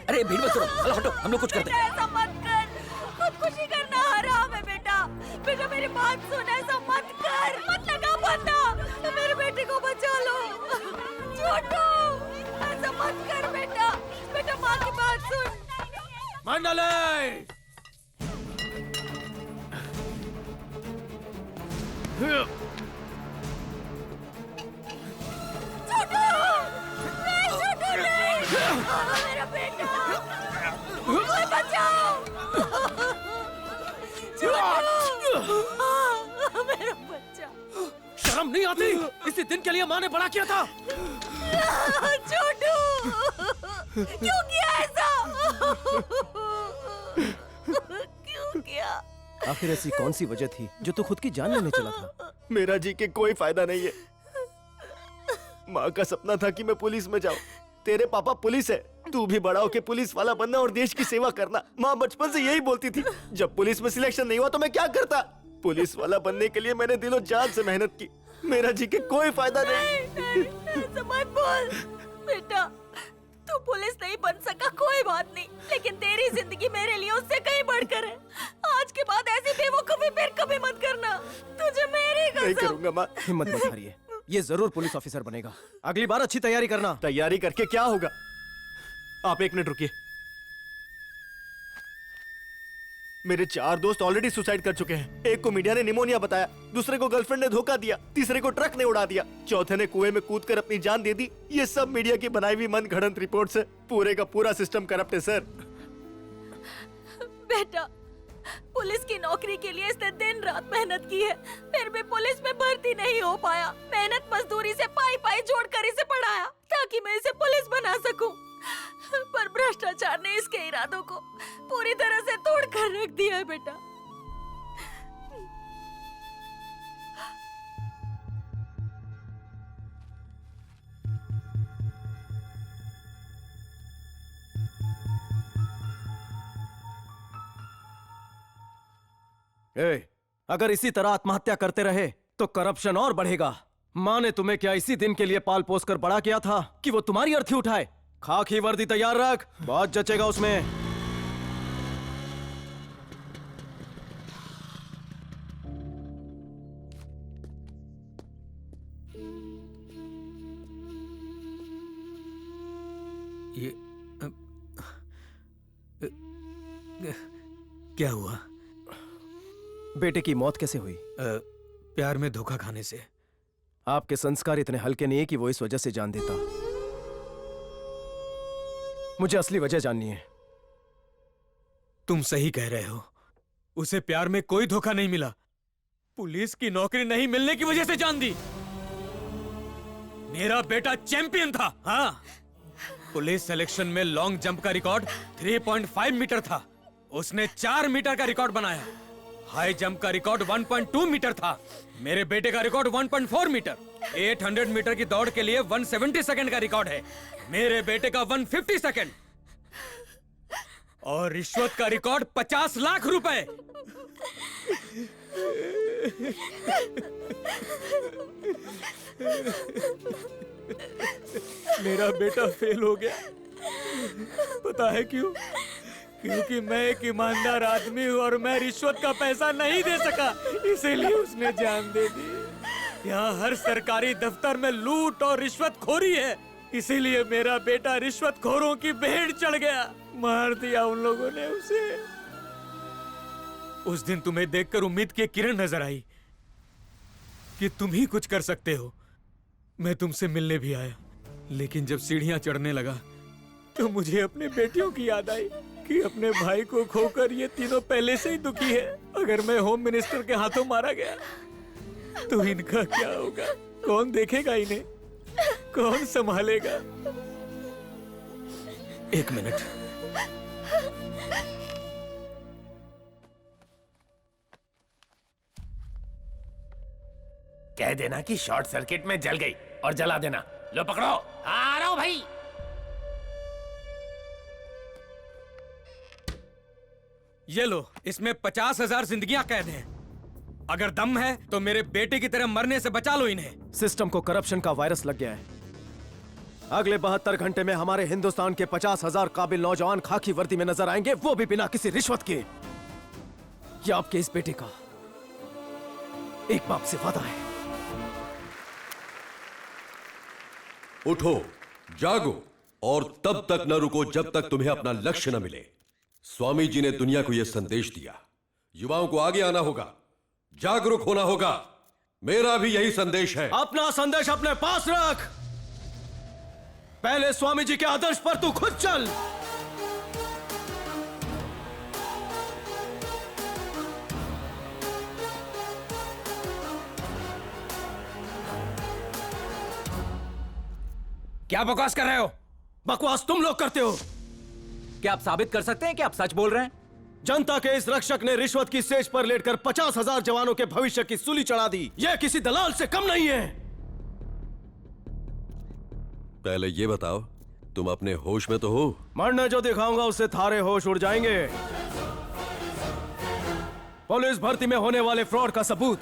अरे भीड़ मत करो, चलो हटो, हम लोग कुछ करते हैं। ऐसा मत कर, खुदकुशी करना हराम है बेटा। बेटा मेरी बात सुन, ऐसा मत कर, मत लगा बंदा, मेरे बेटे को बचा लो। छोटू, ऐसा मत कर बेटा, बेटा माँ की बात सुन। मंडले! मेरा बेटा, कोई बचाओ। मेरा बच्चा। शर्म नहीं आती? इसी दिन के लिए माँ ने बड़ा किया था। छोटू, क्यों किया ऐसा? क्यों किया? आखिर ऐसी कौन सी वजह थी जो तू खुद की जान लेने चला था? मेरा जी के कोई फायदा नहीं है। माँ का सपना था कि मैं पुलिस में जाऊं। तेरे पापा पुलिस है, तू भी बड़ा होके पुलिस वाला बनना और देश की सेवा करना। माँ बचपन से यही बोलती थी। जब पुलिस में सिलेक्शन नहीं हुआ तो मैं क्या करता? पुलिस वाला बनने के लिए मैंने दिलों जान से मेहनत की। मेरा जी के कोई फायदा नहीं। ऐसा मत बोल बेटा, तू पुलिस नहीं बन सका कोई बात नहीं, लेकिन तेरी जिंदगी मेरे लिए उससे कहीं बढ़कर है। आज के बाद ऐसी बेवकूफी फिर कभी मत करना, तुझे मेरी कसम। नहीं करूंगा माँ। हिम्मत मत हारिए, ये जरूर पुलिस ऑफिसर बनेगा। अगली बार अच्छी तैयारी करना। तैयारी करके क्या होगा? आप एक मिनट रुकिए। मेरे 4 दोस्त ऑलरेडी सुसाइड कर चुके हैं। एक को मीडिया ने निमोनिया बताया, दूसरे को गर्लफ्रेंड ने धोखा दिया, तीसरे को ट्रक ने उड़ा दिया, चौथे ने कुएं में कूदकर अपनी जान दे दी। ये सब मीडिया की बनाई हुई मनगढ़ंत रिपोर्ट से। पूरे का पूरा सिस्टम करप्ट है सर। बेटा, पुलिस की नौकरी के लिए इसने दिन रात मेहनत की है, फिर भी पुलिस में भर्ती नहीं हो पाया। मेहनत मजदूरी से पाई पाई जोड़कर इसे पढ़ाया ताकि मैं इसे पुलिस बना सकूं। पर भ्रष्टाचार ने इसके इरादों को पूरी तरह से तोड़ कर रख दिया है बेटा। अगर इसी तरह आत्महत्या करते रहे तो करप्शन और बढ़ेगा। माँ ने तुम्हें क्या इसी दिन के लिए पाल पोस कर बड़ा किया था कि वो तुम्हारी अर्थी उठाए? खाकी वर्दी तैयार रख, बहुत जचेगा उसमें। ये क्या हुआ? बेटे की मौत कैसे हुई? प्यार में धोखा खाने से। आपके संस्कार इतने हल्के नहीं है कि वो इस वजह से जान देता। मुझे असली वजह जाननी है। तुम सही कह रहे हो, उसे प्यार में कोई धोखा नहीं मिला, पुलिस की नौकरी नहीं मिलने की वजह से जान दी। मेरा बेटा चैंपियन था। हाँ, पुलिस सिलेक्शन में लॉन्ग जंप का रिकॉर्ड 3.5 मीटर था, उसने 4 मीटर का रिकॉर्ड बनाया। हाई जंप का रिकॉर्ड 1.2 मीटर था, मेरे बेटे का रिकॉर्ड 1.4 मीटर। 800 मीटर की दौड़ के लिए 170 सेकंड का रिकॉर्ड है, मेरे बेटे का 150 सेकंड। और रिश्वत का रिकॉर्ड 50 लाख रुपए। मेरा बेटा फेल हो गया, पता है क्यों? क्योंकि मैं एक ईमानदार आदमी हूँ और मैं रिश्वत का पैसा नहीं दे सका, इसीलिए उसने जान दे दी। यहाँ हर सरकारी दफ्तर में लूट और रिश्वतखोरी है, इसीलिए मेरा बेटा रिश्वतखोरों की भेड़ चढ़ गया, मार दिया उन लोगों ने उसे। उस दिन तुम्हें देखकर उम्मीद की किरण नजर आई कि तुम ही कुछ कर सकते हो। मैं तुमसे मिलने भी आया, लेकिन जब सीढ़ियां चढ़ने लगा तो मुझे अपने बेटियों की याद आई कि अपने भाई को खोकर ये तीनों पहले से ही दुखी है। अगर मैं होम मिनिस्टर के हाथों मारा गया तो इनका क्या होगा? कौन देखेगा इन्हें? कौन संभालेगा? एक मिनट। कह देना कि शॉर्ट सर्किट में जल गई और जला देना। लो पकड़ो, आ रहा हूं भाई। ये लो, इसमें 50,000 जिंदगियां कैद हैं। अगर दम है तो मेरे बेटे की तरह मरने से बचा लो इन्हें। सिस्टम को करप्शन का वायरस लग गया है। अगले 72 घंटे में हमारे हिंदुस्तान के 50,000 काबिल नौजवान खाकी वर्दी में नजर आएंगे, वो भी बिना किसी रिश्वत के। ये आपके इस बेटे का एक बाप से वादा है। उठो, जागो और तब तक न रुको जब तक तुम्हें अपना लक्ष्य न मिले। स्वामी जी ने दुनिया को यह संदेश दिया, युवाओं को आगे आना होगा, जागरूक होना होगा। मेरा भी यही संदेश है। अपना संदेश अपने पास रख। पहले स्वामी जी के आदर्श पर तू खुद चल। क्या बकवास कर रहे हो? बकवास तुम लोग करते हो। क्या आप साबित कर सकते हैं कि आप सच बोल रहे हैं? जनता के इस रक्षक ने रिश्वत की सेज पर लेटकर 50,000 जवानों के भविष्य की सूली चढ़ा दी। यह किसी दलाल से कम नहीं है। पहले ये बताओ, तुम अपने होश में तो हो? मरने जो दिखाऊंगा उससे थारे होश उड़ जाएंगे। पुलिस भर्ती में होने वाले फ्रॉड का सबूत।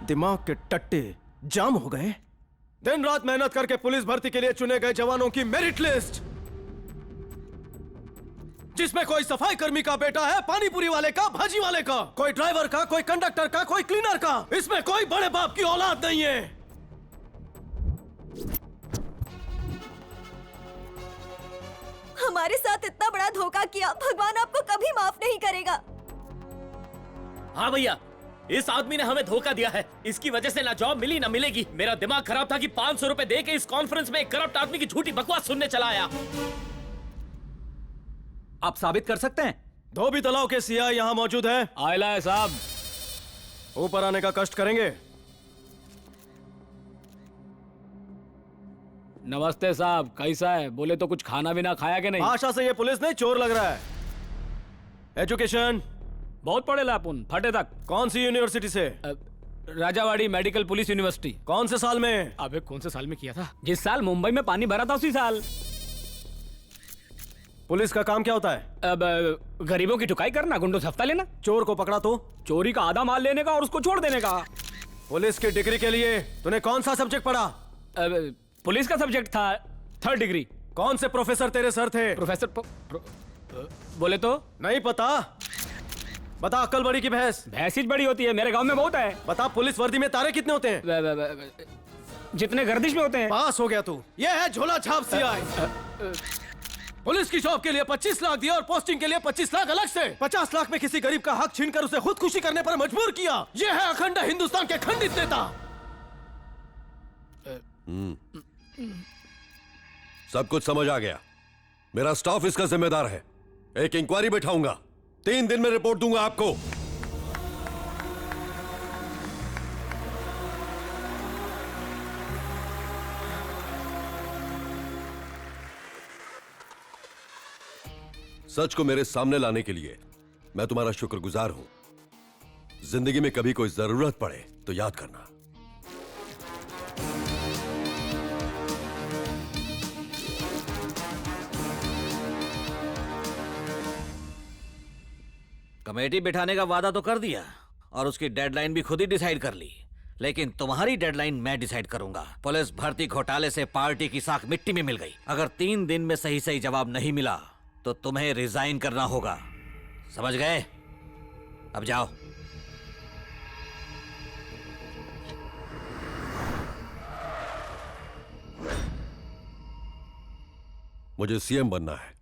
दिमाग के टट्टे जाम हो गए। दिन रात मेहनत करके पुलिस भर्ती के लिए चुने गए जवानों की मेरिट लिस्ट, जिसमें कोई सफाई कर्मी का बेटा है, पानीपुरी वाले का, भाजी वाले का, कोई ड्राइवर का, कोई कंडक्टर का, कोई क्लीनर का। इसमें कोई बड़े बाप की औलाद नहीं है। हमारे साथ इतना बड़ा धोखा किया, भगवान आपको कभी माफ नहीं करेगा। हाँ भैया, इस आदमी ने हमें धोखा दिया है। इसकी वजह से ना जॉब मिली ना मिलेगी। मेरा दिमाग खराब था कि 500 रुपए दे के इस कॉन्फ्रेंस में एक करप्ट आदमी की झूठी बकवास सुनने चला आया। आप साबित कर सकते हैं? धोबी तलाव के सीआई यहाँ मौजूद है। आयला है साहब। ऊपर आने का कष्ट करेंगे। नमस्ते साहब, कैसा है? बोले तो कुछ खाना भी ना खाया के नहीं? भाषा से ये पुलिस नहीं चोर लग रहा है। एजुकेशन बहुत पढ़ेला अपन, फटे तक। कौन सी यूनिवर्सिटी से? Rajawadi medical police university. कौन से साल में? अबे कौन से साल में किया था? जिस साल मुंबई में पानी भरा था उसी साल। पुलिस का काम क्या होता है? अब गरीबों की ठुकाई करना, गुंडों से हफ्ता लेना। चोर को पकड़ा तो? चोरी का आधा माल लेने का और उसको छोड़ देने का। पुलिस की डिग्री के लिए तूने कौन सा सब्जेक्ट पढ़ा? अब पुलिस का सब्जेक्ट था 3rd डिग्री। कौन से प्रोफेसर तेरे सर थे? प्रोफेसर बोले तो नहीं पता? बता, अक्ल बड़ी की भैंस? भैंसिज बड़ी होती है, मेरे गांव में बहुत है। बता, पुलिस वर्दी में तारे कितने होते हैं? जितने गर्दिश में होते हैं। पास हो गया तू। ये है झोला छाप सीआई। पुलिस की जॉब के लिए 25 लाख दिया और पोस्टिंग के लिए 25 लाख अलग से। 50 लाख में किसी गरीब का हक छीनकर उसे खुदकुशी करने पर मजबूर किया। ये है अखंड हिंदुस्तान के खंडित नेता। सब कुछ समझ आ गया। मेरा स्टाफ इसका जिम्मेदार है। एक इंक्वायरी बैठाऊंगा, 3 दिन में रिपोर्ट दूंगा आपको। सच को मेरे सामने लाने के लिए मैं तुम्हारा शुक्रगुजार हूं। जिंदगी में कभी कोई जरूरत पड़े तो याद करना। कमेटी बिठाने का वादा तो कर दिया और उसकी डेडलाइन भी खुद ही डिसाइड कर ली, लेकिन तुम्हारी डेडलाइन मैं डिसाइड करूंगा। पुलिस भर्ती घोटाले से पार्टी की साख मिट्टी में मिल गई। अगर 3 दिन में सही सही जवाब नहीं मिला तो तुम्हें रिजाइन करना होगा, समझ गए? अब जाओ। मुझे सीएम बनना है।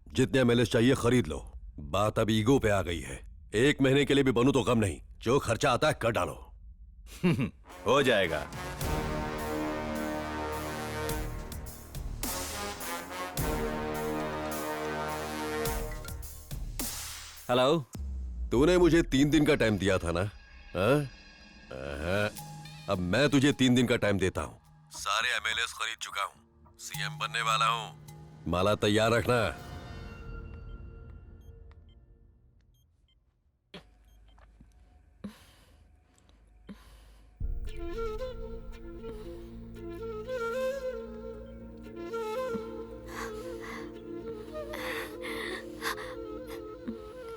जितने एमएलए चाहिए खरीद लो। बात अब ईगो पे आ गई है। 1 महीने के लिए भी बनूं तो कम नहीं। जो खर्चा आता है कर डालो। हो जाएगा। हेलो। तूने मुझे 3 दिन का टाइम दिया था ना? हाँ? अब मैं तुझे 3 दिन का टाइम देता हूं। सारे एमएलए खरीद चुका हूं। सीएम बनने वाला हूं। माला तैयार रखना।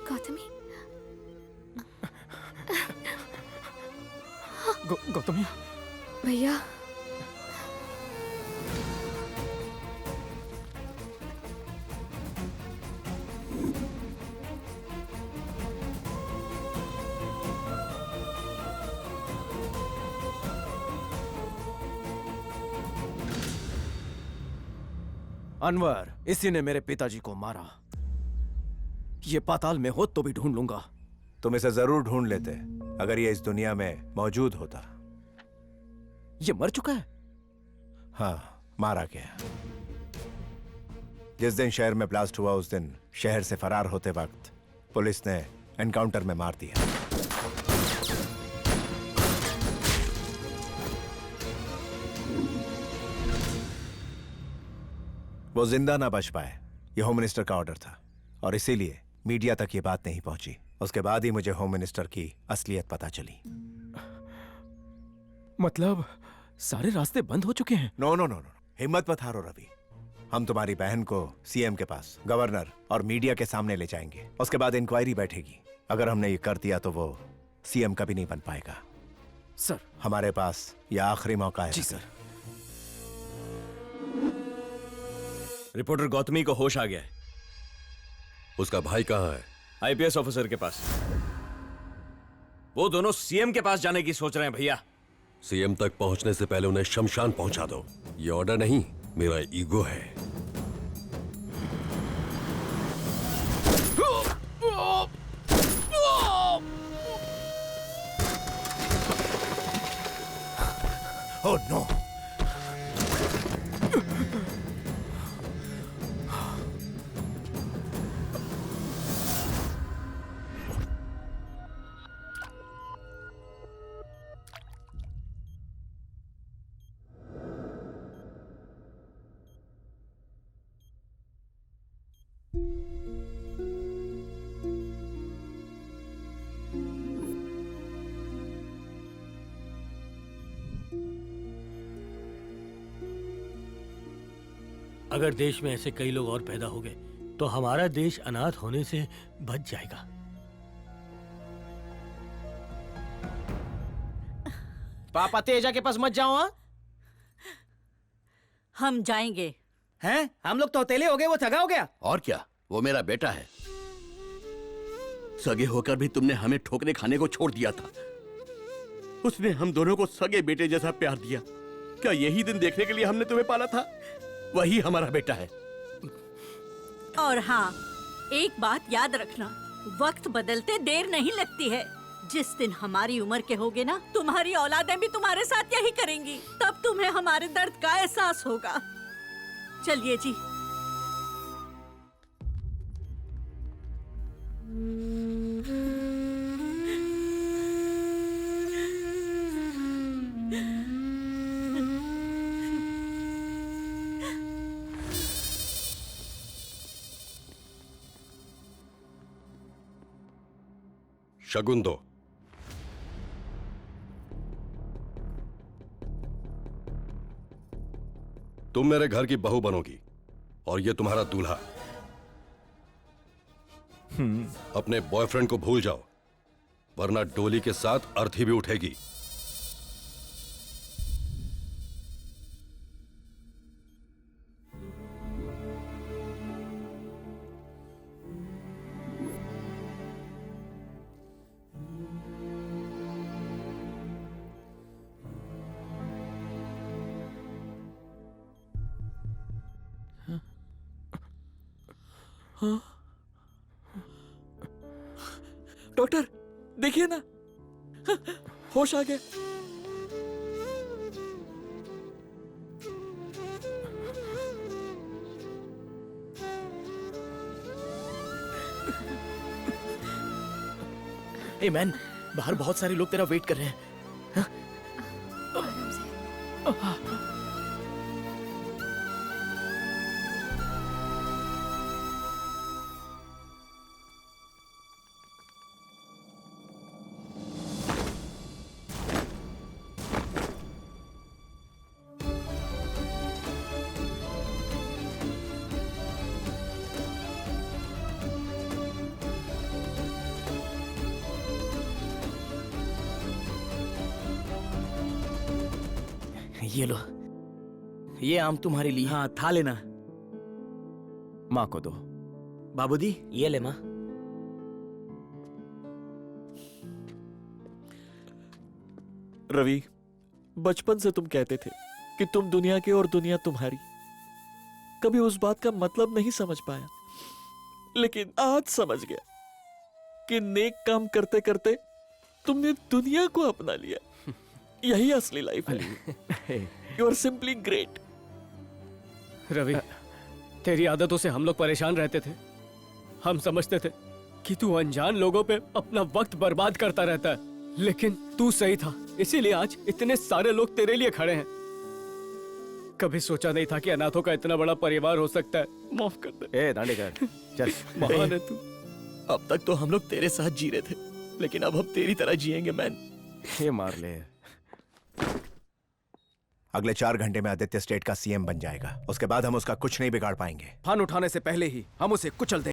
गौतमी, गौतमी भैया अनवर, इसी ने मेरे पिताजी को मारा। ये पाताल में हो तो भी ढूंढ लूंगा। तुम इसे जरूर ढूंढ लेते अगर ये इस दुनिया में मौजूद होता। ये मर चुका है? हाँ, मारा गया। जिस दिन शहर में ब्लास्ट हुआ उस दिन शहर से फरार होते वक्त पुलिस ने एनकाउंटर में मार दिया। वो जिंदा ना बच पाए, ये होम मिनिस्टर का ऑर्डर था और इसीलिए मीडिया तक ये बात नहीं पहुंची। उसके बाद ही मुझे होम मिनिस्टर की असलियत पता चली। मतलब सारे रास्ते बंद हो चुके हैं? नो नो नो नो, हिम्मत मत हारो रवि। हम तुम्हारी बहन को सीएम के पास, गवर्नर और मीडिया के सामने ले जाएंगे। उसके बाद इंक्वायरी बैठेगी। अगर हमने ये कर दिया तो वो सीएम कभी नहीं बन पाएगा। सर, हमारे पास यह आखिरी मौका है। जी सर। रिपोर्टर गौतमी को होश आ गया है। उसका भाई कहाँ है? आईपीएस ऑफिसर के पास। वो दोनों सीएम के पास जाने की सोच रहे हैं भैया। सीएम तक पहुंचने से पहले उन्हें शमशान पहुंचा दो। ये ऑर्डर नहीं, मेरा ईगो है। Oh no! अगर देश में ऐसे कई लोग और पैदा हो गए तो हमारा देश अनाथ होने से बच जाएगा। पापा तेजा के पास मत जाओ। हाँ, हम जाएंगे। हैं? हम लोग तो अकेले हो गए, वो थका हो गया। और क्या, वो मेरा बेटा है। सगे होकर भी तुमने हमें ठोकरे खाने को छोड़ दिया था। उसने हम दोनों को सगे बेटे जैसा प्यार दिया। क्या यही दिन देखने के लिए हमने तुम्हें पाला था? वही हमारा बेटा है। और हाँ, एक बात याद रखना, वक्त बदलते देर नहीं लगती है। जिस दिन हमारी उम्र के होगे ना, तुम्हारी औलादें भी तुम्हारे साथ यही करेंगी। तब तुम्हें हमारे दर्द का एहसास होगा। चलिए जी। शगुन दो। तुम मेरे घर की बहू बनोगी और ये तुम्हारा दूल्हा। अपने बॉयफ्रेंड को भूल जाओ, वरना डोली के साथ अर्थी भी उठेगी। डॉक्टर देखिए ना, होश आ गया। ए मैन, बाहर बहुत सारे लोग तेरा वेट कर रहे हैं। ये लो, ये आम तुम्हारे लिए। हाँ, था लेना। माँ को दो। बाबूजी, ये ले माँ। रवि, बचपन से तुम कहते थे कि तुम दुनिया के और दुनिया तुम्हारी। कभी उस बात का मतलब नहीं समझ पाया, लेकिन आज समझ गया कि नेक काम करते करते तुमने दुनिया को अपना लिया। यही असली लाइफ है। You are simply great. Ravi, तेरी आदतों से हम लोग परेशान रहते थे। हम समझते थे कि तू अनजान लोगों पे अपना वक्त बर्बाद करता रहता है, लेकिन तू सही था, इसीलिए आज इतने सारे लोग तेरे लिए खड़े हैं। कभी सोचा नहीं था कि अनाथों का इतना बड़ा परिवार हो सकता है। माफ कर दे। ए दांडेकर, चल। महान है तू। अब तक तो हम लोग तेरे साथ जी रहे थे, लेकिन अब हम तेरी तरह जिएंगे मैन। ये मार ले। अगले 4 घंटे में आदित्य स्टेट का सीएम बन जाएगा। उसके बाद हम उसका कुछ नहीं बिगाड़ पाएंगे। फान उठाने से पहले ही हम उसे कुचल देंगे।